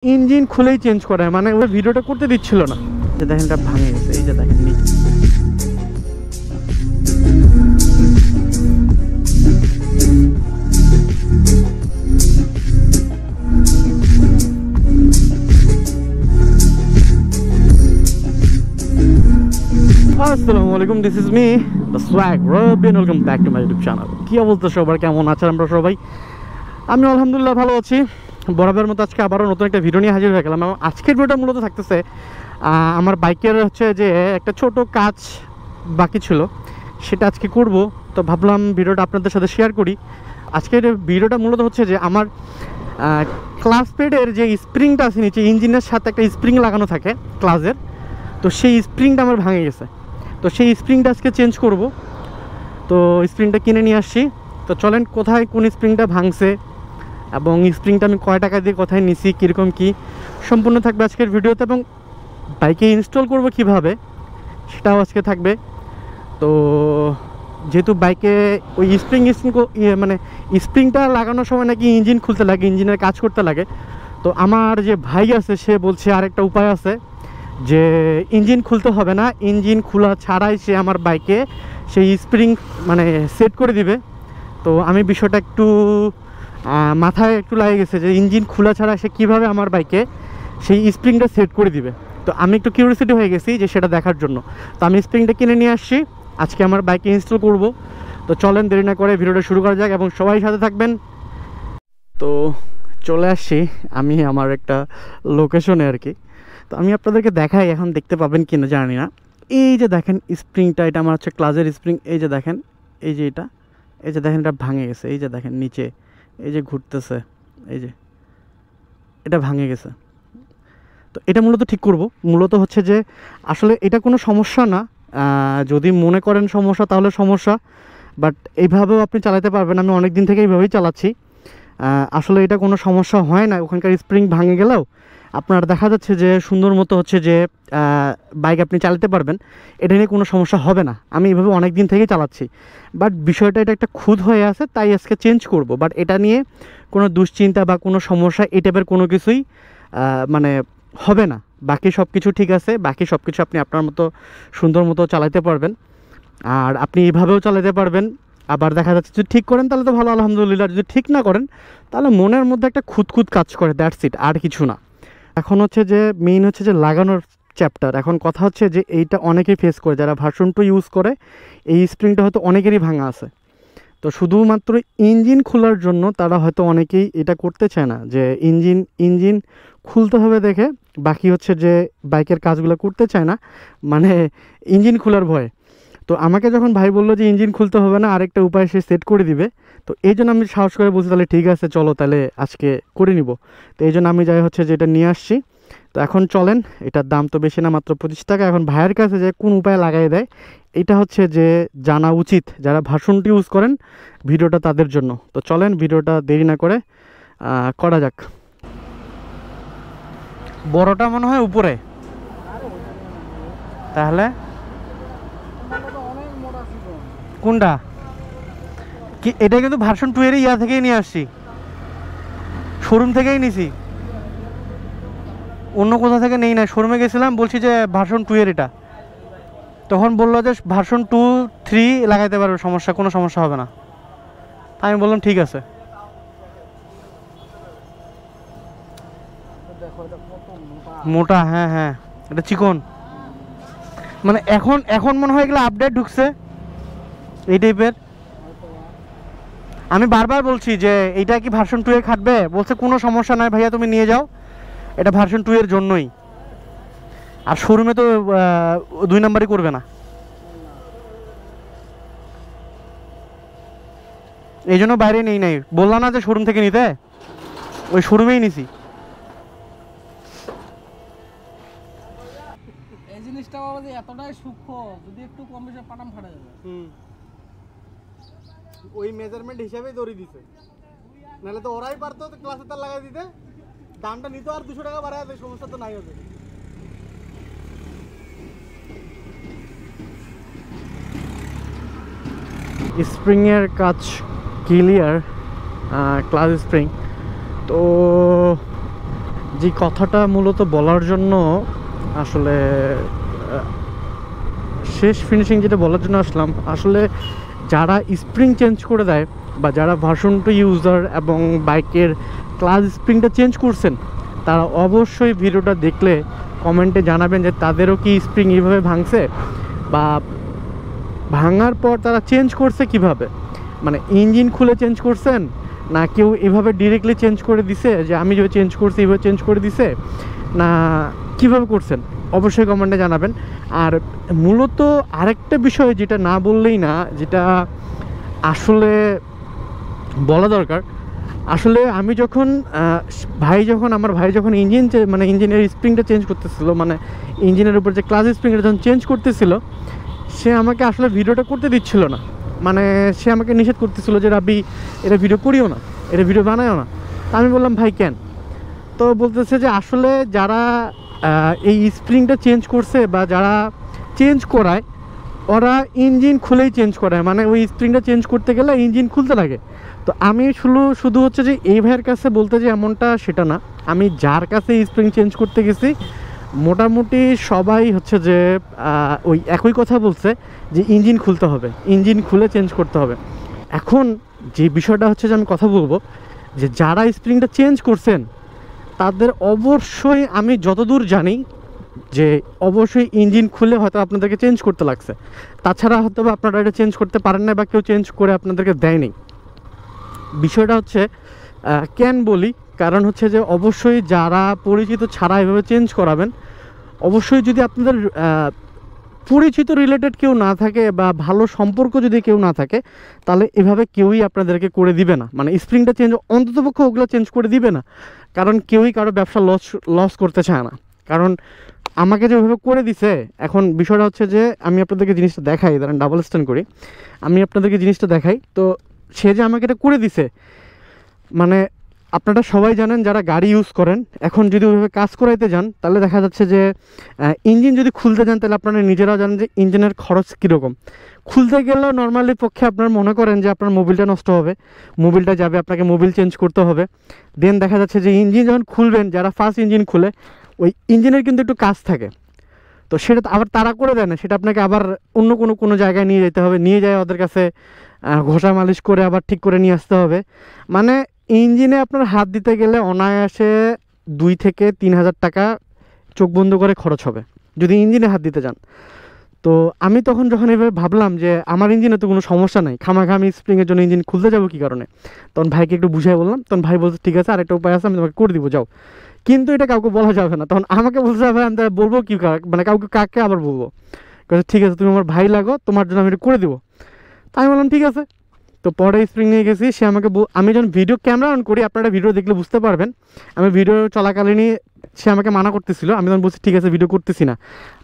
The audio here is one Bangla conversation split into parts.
ইঞ্জিন খুলেই চেঞ্জ করে, মানে ওই ভিডিওটা করতে দিচ্ছিল না। যে দেখেন এটা ভাঙে গেছে, এই যে দেখেন নিচে। আসসালামু আলাইকুম, this is me the swag Robin, welcome back to my YouTube channel. কি অবস্থা সবার, কেমন আছেন আমরা সবাই? আমি আলহামদুলিল্লাহ ভালো আছি। বরাবরের মতো আজকে আবারও নতুন একটা ভিডিও নিয়ে হাজির হয়ে গেলাম। আজকের ভিডিওটা মূলত থাকতেছে আমার বাইকের হচ্ছে যে একটা ছোট কাজ বাকি ছিল, সেটা আজকে করব। তো ভাবলাম ভিডিওটা আপনাদের সাথে শেয়ার করি। আজকের ভিডিওটা মূলত হচ্ছে যে আমার ক্লাস প্যাডের যে স্প্রিংটা আছে নিচে, ইঞ্জিনের সাথে একটা স্প্রিং লাগানো থাকে ক্লাসের, তো সেই স্প্রিংটা আমার ভাঙে গেছে। তো সেই স্প্রিংটা আজকে চেঞ্জ করব। তো স্প্রিংটা কিনে নিয়ে আসছি। তো চলেন কোথায় কোন স্প্রিংটা ভাঙছে এবং স্প্রিংটা আমি কয় টাকা দিয়ে কোথায় নিছি, কীরকম কি সম্পূর্ণ থাকবে আজকের ভিডিওতে। এবং বাইকে ইনস্টল করব কিভাবে সেটাও আজকে থাকবে। তো যেহেতু বাইকে ওই মানে স্প্রিংটা লাগানোর সময় নাকি ইঞ্জিন খুলতে লাগে, ইঞ্জিনের কাজ করতে লাগে। তো আমার যে ভাই আছে সে বলছে আরেকটা উপায় আছে, যে ইঞ্জিন খুলতে হবে না, ইঞ্জিন খোলা ছাড়াই সে আমার বাইকে সেই স্প্রিং মানে সেট করে দিবে। তো আমি বিষয়টা একটু মাথায় একটু লাগে গেছে যে ইঞ্জিন খোলা ছাড়া সে কীভাবে আমার বাইকে সেই স্প্রিংটা সেট করে দিবে। তো আমি একটু কিউরিওসিটি হয়ে গেছি যে সেটা দেখার জন্য। তো আমি স্প্রিংটা কিনে নিয়ে আসছি, আজকে আমার বাইকে ইনস্টল করব। তো চলেন দেরি না করে ভিডিওটা শুরু করা যাক এবং সবাই সাথে থাকবেন। তো চলে আসছি আমি আমার একটা লোকেশনে আর কি। তো আমি আপনাদেরকে দেখাই, এখন দেখতে পাবেন কিনা জানি না। এই যে দেখেন স্প্রিংটা, এটা আমার হচ্ছে ক্লাসের স্প্রিং। এই যে দেখেন, এই যে এটা, এই যে দেখেন এটা ভাঙে গেছে। এই যে দেখেন নিচে, এই যে ঘুরতেছে, এই যে এটা ভাঙে গেছে। তো এটা মূলত ঠিক করব। মূলত হচ্ছে যে আসলে এটা কোনো সমস্যা না, যদি মনে করেন সমস্যা তাহলে সমস্যা, বাট এইভাবেও আপনি চালাতে পারবেন। আমি অনেক দিন থেকে এইভাবেই চালাচ্ছি। আসলে এটা কোনো সমস্যা হয় না, ওখানকার স্প্রিং ভাঙে গেলেও আপনার দেখা যাচ্ছে যে সুন্দর মতো হচ্ছে যে বাইক আপনি চালাতে পারবেন। এটা নিয়ে কোনো সমস্যা হবে না। আমি এইভাবে অনেক দিন থেকেই চালাচ্ছি, বাট বিষয়টা এটা একটা খুঁত হয়ে আছে, তাই আজকে চেঞ্জ করব। বাট এটা নিয়ে কোনো দুশ্চিন্তা বা কোনো সমস্যা এই টাইপের কোনো কিছুই মানে হবে না। বাকি সব কিছু ঠিক আছে, বাকি সব কিছু আপনি আপনার মতো সুন্দর মতো চালাতে পারবেন, আর আপনি এইভাবেও চালাতে পারবেন। আবার দেখা যাচ্ছে যদি ঠিক করেন তাহলে তো ভালো, আলহামদুলিল্লাহ। যদি ঠিক না করেন তাহলে মনের মধ্যে একটা খুঁতখুত কাজ করে, দ্যাটস ইট, আর কিছু না। এখন হচ্ছে যে মেইন হচ্ছে যে লাগানোর চ্যাপ্টার। এখন কথা হচ্ছে যে এইটা অনেকেই ফেস করে, যারা ভার্সন 2 ইউজ করে এই স্প্রিংটা হয়তো অনেকেরই ভাঙা আছে। তো শুধুমাত্র ইঞ্জিন খোলার জন্য তারা হয়তো অনেকেই এটা করতে চায় না, যে ইঞ্জিন খুলতে হবে দেখে বাকি হচ্ছে যে বাইকের কাজগুলো করতে চায় না, মানে ইঞ্জিন খোলার ভয়। তো আমাকে যখন ভাই বললো যে ইঞ্জিন খুলতে হবে না, আরেকটা উপায় সে সেট করে দিবে, তো এই জন্য আমি সাহস করে বলছি তাহলে ঠিক আছে চলো তাহলে আজকে করে নিব। তো এই জন্য আমি যাই হচ্ছে যে এটা নিয়ে আসছি। তো এখন চলেন, এটার দাম তো বেশি না, মাত্র 25 টাকা। এখন ভাইয়ের কাছে যে কোন উপায়ে লাগাই দেয় এটা হচ্ছে যে জানা উচিত, যারা ভার্সনটি ইউজ করেন ভিডিওটা তাদের জন্য। তো চলেন ভিডিওটা দেরি না করে করা যাক। বড়টা মনে হয় উপরে, তাহলে কোনটা কি? এটা কিন্তু ভার্সন 2 এর ইয়া থেকেই নিয়ে আসছি, শোরুম থেকেই নিছি, অন্য কোথা থেকে নেই না। শোরুমে গেছিলাম, বলছি যে ভার্সন 2 এর এটা, তখন বললো যে ভার্সন 2, 3 লাগাইতে পারবে, সমস্যা কোনো সমস্যা হবে না। আমি বললাম ঠিক আছে। মোটা, হ্যাঁ হ্যাঁ, এটা চিকন, মানে এখন মনে হয় এগুলো আপডেট ঢুকছে এই টাইপের। আমি বারবার বলছি যে এইটা কি ভার্সন 2 এ খাটবে, বলছে কোনো সমস্যা নাই ভাইয়া তুমি নিয়ে যাও, এটা ভার্সন 2 এর জন্যই। আর শোরুমে তো 2 নাম্বারই করবে না, এই জন্য বাইরে নেই নাই। বললাম না যে শোরুম থেকে নিতে, ওই শোরুমেই নিছি। এই জিনিসটা বাবা যে এতটাই সূক্ষ্ম, যদি একটু কম বেশি পাটাম ফাটা যাবে। ওই মেজারমেন্ট হিসাবেই দড়ি দিছে, নাহলে তো ওরাই পারতো ক্লাসে তার লাগাই দিতে, দামটা নিত আর 200 টাকা বাড়ায় দেয়, সমস্যা তো নাই হবে। স্প্রিংয়ের কাজ ক্লিয়ার, ক্লাস স্প্রিং। তো যে কথাটা মূলত বলার জন্য আসলে শেষ ফিনিশিং যেটা বলার জন্য আসলাম, আসলে যারা স্প্রিং চেঞ্জ করে দেয় বা যারা ভার্সন 2 ইউজার এবং বাইকের ক্লাস স্প্রিংটা চেঞ্জ করছেন, তারা অবশ্যই ভিডিওটা দেখলে কমেন্টে জানাবেন যে তাদেরও কি স্প্রিং এইভাবে ভাঙছে বা ভাঙার পর তারা চেঞ্জ করছে কিভাবে, মানে ইঞ্জিন খুলে চেঞ্জ করছেন না কেউ এভাবে ডিরেক্টলি চেঞ্জ করে দিছে যে আমি যে চেঞ্জ করছি এভাবে চেঞ্জ করে দিছে, না কিভাবে করছেন অবশ্যই কমেন্টে জানাবেন। আর মূলত আরেকটা বিষয় যেটা না বললেই না, যেটা আসলে বলা দরকার, আসলে আমি যখন আমার ভাই যখন মানে ইঞ্জিনের স্প্রিংটা চেঞ্জ করতেছিল, মানে ইঞ্জিনের উপর যে ক্লাস স্প্রিংটা যখন চেঞ্জ করতেছিল, সে আমাকে আসলে ভিডিওটা করতে দিচ্ছিল না, মানে সে আমাকে নিষেধ করতেছিল যে রাব্বি এটা ভিডিও করিও না, এটা ভিডিও বানায়ও না। তা আমি বললাম ভাই কেন? তো বলতেছে যে আসলে যারা এই স্প্রিংটা চেঞ্জ করছে বা যারা চেঞ্জ করায় ওরা ইঞ্জিন খুলেই চেঞ্জ করায়, মানে ওই স্প্রিংটা চেঞ্জ করতে গেলে ইঞ্জিন খুলতে লাগে। তো আমি শুধু হচ্ছে যে এই ভাইয়ের কাছে বলতে যে এমনটা সেটা না, আমি যার কাছে স্প্রিং চেঞ্জ করতে গেছি মোটামুটি সবাই হচ্ছে যে ওই একই কথা বলছে যে ইঞ্জিন খুলতে হবে, ইঞ্জিন খুলে চেঞ্জ করতে হবে। এখন যে বিষয়টা হচ্ছে যে আমি কথা বলবো যে যারা স্প্রিংটা চেঞ্জ করছেন তাদের অবশ্যই, আমি যতদূর জানি যে অবশ্যই ইঞ্জিন খুলে হয়তো আপনাদেরকে চেঞ্জ করতে লাগছে, তাছাড়া হয়তো বা আপনারা এটা চেঞ্জ করতে পারেন না বা কেউ চেঞ্জ করে আপনাদেরকে দেয়নি। বিষয়টা হচ্ছে কেন বলি, কারণ হচ্ছে যে অবশ্যই যারা পরিচিত ছাড়া এভাবে চেঞ্জ করাবেন, অবশ্যই যদি আপনাদের পরিচিত রিলেটেড কেউ না থাকে বা ভালো সম্পর্ক যদি কেউ না থাকে, তাহলে এভাবে কেউই আপনাদেরকে করে দিবে না, মানে স্প্রিংটা চেঞ্জ অন্ততপক্ষে ওগুলো চেঞ্জ করে দিবে না, কারণ কেউই কারো ব্যবসা লস করতে চায় না। কারণ আমাকে যেভাবে করে দিছে, এখন বিষয়টা হচ্ছে যে আমি আপনাদেরকে জিনিসটা দেখাই, ধরেন ডাবল স্ট্যান্ড করি, আমি আপনাদেরকে জিনিসটা দেখাই। তো সে যে আমাকে এটা করে দিছে, মানে আপনারা সবাই জানেন যারা গাড়ি ইউজ করেন, এখন যদি ওইভাবে কাজ করাইতে যান তাহলে দেখা যাচ্ছে যে ইঞ্জিন যদি খুলতে যান তাহলে আপনারা নিজেরাও জানেন যে ইঞ্জিনের খরচ কীরকম। খুলতে গেলেও নর্মালি পক্ষে আপনারা মনে করেন যে আপনার মোবিলটা নষ্ট হবে, মোবিলটা যাবে, আপনাকে মোবিল চেঞ্জ করতে হবে। দেন দেখা যাচ্ছে যে ইঞ্জিন যখন খুলবেন, যারা ফার্স্ট ইঞ্জিন খুলে ওই ইঞ্জিনের কিন্তু একটু কাজ থাকে, তো সেটা আবার তারা করে দেয় না, সেটা আপনাকে আবার অন্য কোনো জায়গায় নিয়ে যেতে হবে, নিয়ে যায় ওদের কাছে ঘষা মালিশ করে আবার ঠিক করে নিয়ে আসতে হবে। মানে ইঞ্জিনে আপনার হাত দিতে গেলে অনায়াসে 2 থেকে 3 হাজার টাকা চোখ বন্ধ করে খরচ হবে যদি ইঞ্জিনে হাত দিতে যান। তো আমি তখন যখন এভাবে ভাবলাম যে আমার ইঞ্জিনে তো কোনো সমস্যা নাই, খামাখা আমি স্প্রিংয়ের জন্য ইঞ্জিন খুলতে যাবো কী কারণে, তখন ভাইকে একটু বুঝাই বললাম, তখন ভাই বলছে ঠিক আছে আরেকটা উপায় আছে, আমি তোমাকে করে দিব যাও, কিন্তু এটা কাউকে বলা যাবে না। তখন আমাকে বলছে ভাই আমি তাহলে বলবো কি, মানে কাকে আবার বলবো? ঠিক আছে তুমি আমার ভাই লাগো, তোমার জন্য আমি এটা করে দেবো। তাই আমি বললাম ঠিক আছে। তো পরে স্প্রিং নিয়ে গেছি, সে আমাকে আমি যখন ভিডিও ক্যামেরা অন করি, আপনারা ভিডিও দেখলে বুঝতে পারবেন, আমি ভিডিও চলাকালীনই সে আমাকে মানা করতেছিল, আমি তখন বলছি ঠিক আছে ভিডিও করতেছি না,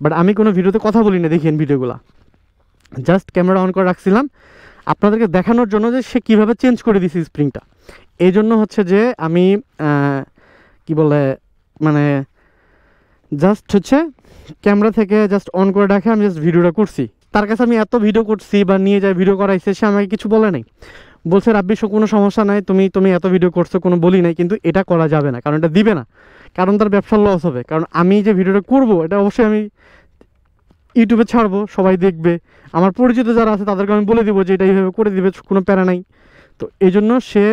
বাট আমি কোনো ভিডিওতে কথা বলি না, দেখেন ভিডিওগুলো জাস্ট ক্যামেরা অন করে রাখছিলাম আপনাদেরকে দেখানোর জন্য যে সে কীভাবে চেঞ্জ করে দিয়েছে স্প্রিংটা। এই জন্য হচ্ছে যে আমি কি বলে মানে জাস্ট হচ্ছে ক্যামেরা থেকে জাস্ট অন করে রাখে আমি জাস্ট ভিডিওটা করছি। তার কাছে আমি এত ভিডিও করছি বা নিয়ে যাই ভিডিও করাইছে, সে আমাকে কিছু বলে নাই, বলছে রাব্বি কোনো সমস্যা নাই, তুমি এত ভিডিও করছো, কোনো বলি নাই, কিন্তু এটা করা যাবে না, কারণ এটা দিবে না, কারণ তার ব্যবসার লস হবে। কারণ আমি যে ভিডিওটা করবো এটা অবশ্যই আমি ইউটিউবে ছাড়বো, সবাই দেখবে, আমার পরিচিত যারা আছে তাদেরকে আমি বলে দিব যে এটা এইভাবে করে দিবে, কোনো প্যারা নাই। তো এই জন্য সে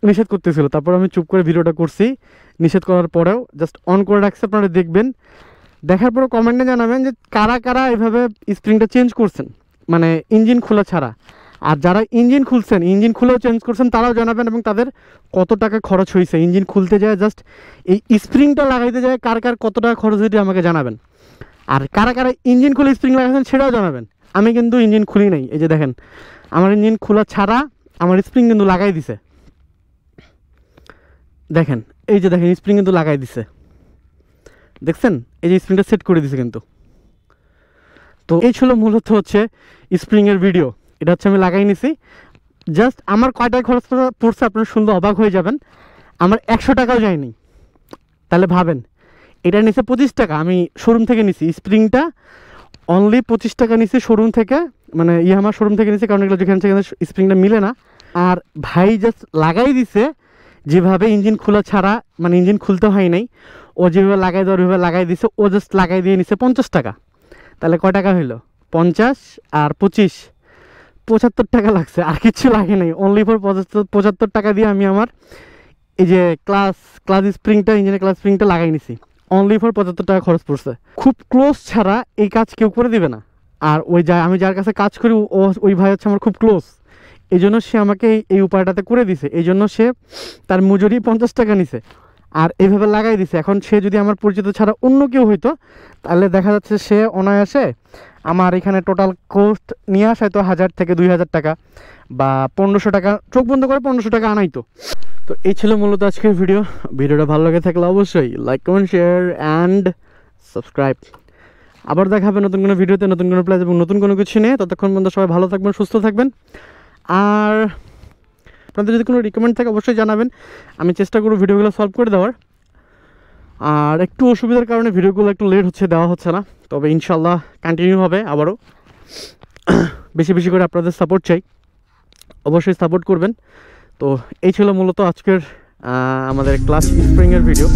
নিষেধ করতেছিল, তারপর আমি চুপ করে ভিডিওটা করছি, নিষেধ করার পরেও জাস্ট অন করে রাখছি, আপনারা দেখবেন, দেখার পরে কমেন্টে জানাবেন যে কারা কারা এভাবে স্প্রিংটা চেঞ্জ করছেন, মানে ইঞ্জিন খোলা ছাড়া। আর যারা ইঞ্জিন খুলছেন, ইঞ্জিন খুলেও চেঞ্জ করছেন, তারাও জানাবেন এবং তাদের কত টাকা খরচ হয়েছে ইঞ্জিন খুলতে যায়, জাস্ট এই স্প্রিংটা লাগাইতে যায় কার কত টাকা খরচ হয়েছে আমাকে জানাবেন। আর কারা কারা ইঞ্জিন খুলে স্প্রিং লাগাচ্ছেন সেটাও জানাবেন। আমি কিন্তু ইঞ্জিন খুলি নাই, এই যে দেখেন আমার ইঞ্জিন খোলা ছাড়া আমার স্প্রিং কিন্তু লাগাই দিছে, দেখেন এই যে দেখেন স্প্রিং কিন্তু লাগাই দিছে, দেখছেন এই যে স্প্রিংটা সেট করে দিছে কিন্তু। তো এই ছিল মূলত হচ্ছে স্প্রিংয়ের ভিডিও, এটা হচ্ছে আমি লাগাই নিছি। জাস্ট আমার কয়টায় খরচ পড়ছে আপনারা শুনলে অবাক হয়ে যাবেন, আমার 100 টাকাও যায়নি। তাহলে ভাবেন, এটা নিছে 25 টাকা, আমি শোরুম থেকে নিছি স্প্রিংটা, অনলি 25 টাকা নিছি শোরুম থেকে, মানে আমার শোরুম থেকে নিছি, কারণ এগুলো যেখানে সেখানে স্প্রিংটা মিলে না। আর ভাই জাস্ট লাগাই দিছে যেভাবে ইঞ্জিন খোলা ছাড়া, মানে ইঞ্জিন খুলতে হয় নাই, ও যেভাবে লাগাই দেওয়ার ওইভাবে লাগাই দিছে, ও জাস্ট লাগাই দিয়ে নিছে 50 টাকা। তাহলে কয় টাকা হইলো? 50 আর 25, 75 টাকা লাগছে, আর কিচ্ছু লাগে নাই। অনলি ফর 75 টাকা দিয়ে আমি আমার এই যে ক্লাস স্প্রিংটা, ইঞ্জিনের ক্লাস স্প্রিংটা লাগাই নিছি। অনলি ফর 75 টাকা খরচ পড়ছে। খুব ক্লোজ ছাড়া এই কাজ কেউ করে দিবে না। আর আমি যার কাছে কাজ করি ওই ভাই হচ্ছে আমার খুব ক্লোজ, এই জন্য সে আমাকে এই উপায়টাতে করে দিছে। এই জন্য সে তার মজুরি 50 টাকা নিছে আর এইভাবে লাগাই দিছে। এখন সে যদি আমার পরিচিত ছাড়া অন্য কেউ হইতো, তাহলে দেখা যাচ্ছে সে অনায়াসে আমার এখানে টোটাল কোস্ট নিয়ে আসায় তো 1000 থেকে 2000 টাকা বা 1500 টাকা, চোখ বন্ধ করে 1500 টাকা আনাইতো। তো এই ছিল মূলত আজকের ভিডিওটা ভালো লাগে থাকলে অবশ্যই like, comment, share and subscribe. আবার দেখা হবে নতুন কোনো ভিডিওতে, নতুন কোনো প্লেস এবং নতুন কোনো কিছু নিয়ে। ততক্ষণ পর্যন্ত সবাই ভালো থাকবেন, সুস্থ থাকবেন। আর আপনাদের যদি কোনো রিকমেন্ড থাকে অবশ্যই জানাবেন, আমি চেষ্টা করব ভিডিওগুলো সলভ করে দেওয়ার। আর একটু অসুবিধার কারণে ভিডিওগুলো একটু লেট হচ্ছে, দেওয়া হচ্ছে না, তবে ইনশাল্লাহ কন্টিনিউ হবে আবারও। বেশি বেশি করে আপনাদের সাপোর্ট চাই, অবশ্যই সাপোর্ট করবেন। তো এই ছিল মূলত আজকের আমাদের ক্লাস স্প্রিংয়ের ভিডিও।